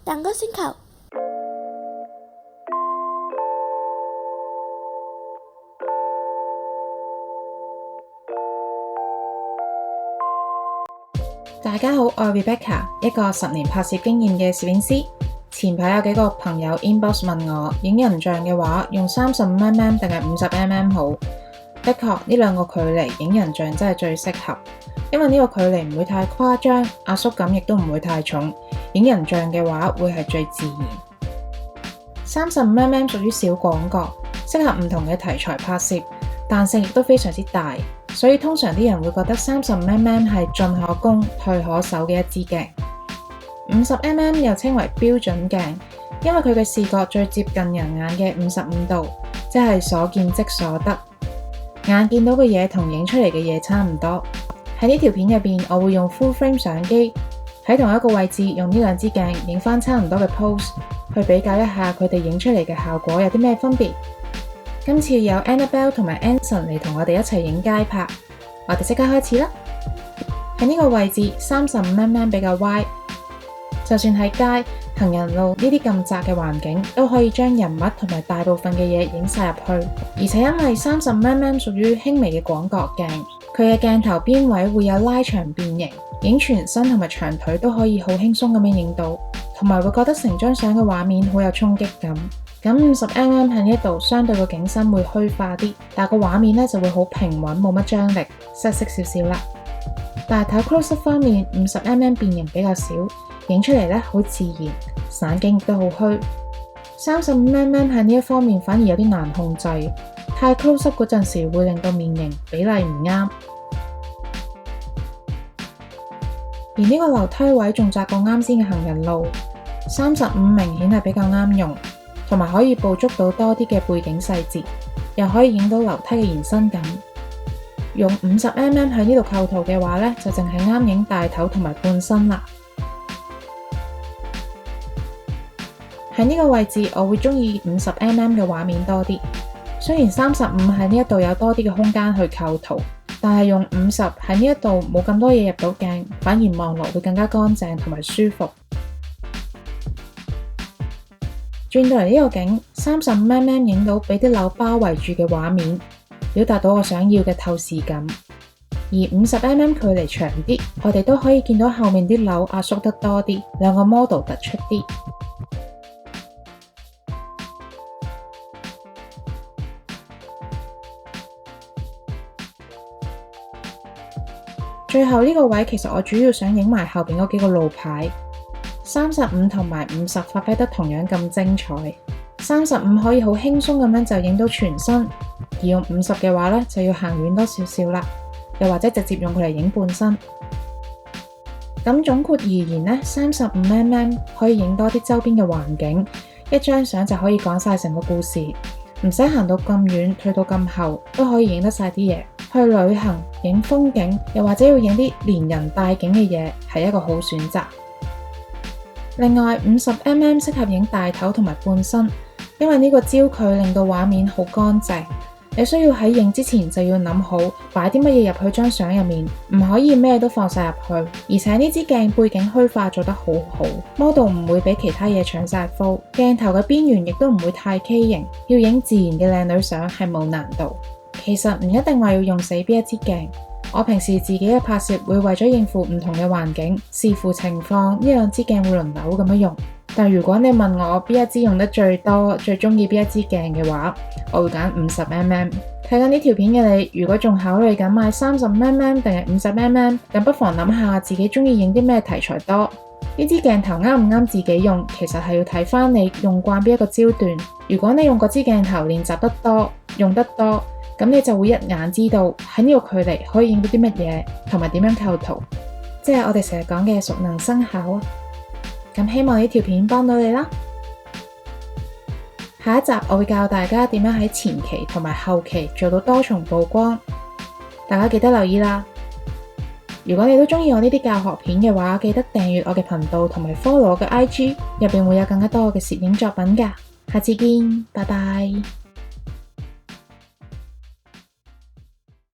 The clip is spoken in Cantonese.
蛋糕星球。大家好，我係 Rebecca， 一個10年拍攝經驗嘅攝影師。前排有幾個朋友 inbox 問我，影人像嘅話用35mm定係50mm好？的確呢兩個距離影人像真係最適合，因為呢個距離唔會太誇張，壓縮感亦都唔會太重，影人像嘅話會係最自然。35mm 屬於小廣角，適合唔同嘅題材拍攝，彈性亦都非常之大，所以通常啲人會覺得35mm係進可攻退可守嘅一支鏡。50mm 又稱為標準鏡，因為佢嘅視覺最接近人眼嘅55度，即係所見即所得，眼見到嘅嘢同影出嚟嘅嘢差唔多。喺呢條片入邊，我會用 full frame 相機喺同一個位置用呢兩支鏡影翻差唔多嘅 pose， 去比較一下佢哋影出嚟嘅效果有啲咩分別。今次有 Annabelle 同埋 Anson 嚟同我哋一齊影街拍，我哋即刻開始啦。喺呢個位置 35mm 比較歪，就算喺街、行人路呢啲咁窄嘅環境，都可以將人物同埋大部分嘅嘢影晒入去。而且因為 35mm 屬於輕微嘅廣角鏡，佢嘅鏡頭邊位會有拉長變形，影全身同埋長腿都可以好輕鬆咁樣影到，同埋會覺得成張相嘅畫面好有衝擊感。咁 50mm 喺呢度相對個景深會虛化啲，但個畫面就會好平穩，冇乜張力，失色少少啦。但係睇 close up 方面 50mm 變形比較少，影出嚟好自然，散景亦都好虛。35mm 喺呢一方面反而有啲難控制，太 close up 嗰陣時會令到面型比例唔啱。而呢個樓梯位仲窄過啱先嘅行人路，35明顯係比較啱用，同埋可以捕捉到多啲嘅背景細節，又可以影到樓梯嘅延伸感。用 50mm 喺呢度構圖嘅話就淨係啱影大頭同埋半身啦。喺呢個位置我會中意 50mm 嘅畫面多啲，雖然35喺呢一度有多啲嘅空間去構圖，但係用50喺呢一度冇咁多嘢入到鏡，反而望落會更加乾淨同埋舒服。轉到嚟呢個景 35mm 影到俾啲樓包圍住嘅畫面，表達到我想要嘅透視感。而 50mm 距離長啲，我哋都可以見到後面啲樓壓縮得多啲，兩個 model 突出啲。最後呢個位其實我主要想影埋後邊嗰幾個路牌。35同埋50發揮得同樣咁精彩。35可以好輕鬆咁樣就影到全身，而用50嘅話就要行遠多少少啦，又或者直接用佢嚟影半身。咁總括而言 35mm 可以影多啲周邊嘅環境，一張相就可以講晒成個故事，唔使行到咁遠，退到咁後都可以影得晒啲嘢。去旅行、影風景，又或者要影啲連人帶景嘅嘢，係一個好選擇。另外 50mm 適合影大頭同埋半身，因為呢個焦距令到畫面好乾淨，你需要喺影之前就要諗好擺啲乜嘢入去張相入面，唔可以咩都放晒入去。而且呢支鏡背景虛化做得好好， model 唔會俾其他嘢搶晒 focus， 鏡頭嘅邊緣亦都唔會太畸形，要影自然嘅靚女相係冇難度。其實唔一定話要用死邊一支鏡，我平時自己嘅拍攝會為咗應付唔同嘅環境，視乎情況呢兩支鏡會輪流咁樣用。但如果你問我邊一支用得最多，最中意邊一支鏡嘅話，我會揀 50mm。睇緊呢條片嘅你，如果仲考慮緊買 30mm 定係 50mm， 咁不妨諗下自己中意影啲咩題材多。呢支鏡頭啱唔啱自己用，其實係要睇翻你用慣邊一個焦段。如果你用嗰支鏡頭練習得多，用得多，咁你就會一眼知道喺呢個距離可以影到啲乜嘢，同埋點樣構圖，即係我哋成日講嘅熟能生巧啊！咁希望呢條片幫到你啦。下一集我會教大家點樣喺前期同埋後期做到多重曝光，大家記得留意啦。如果你都中意我呢啲教學片嘅話，記得訂閱我嘅頻道同埋 follow 我嘅 IG， 入邊會有更加多嘅攝影作品㗎。下次見，拜拜。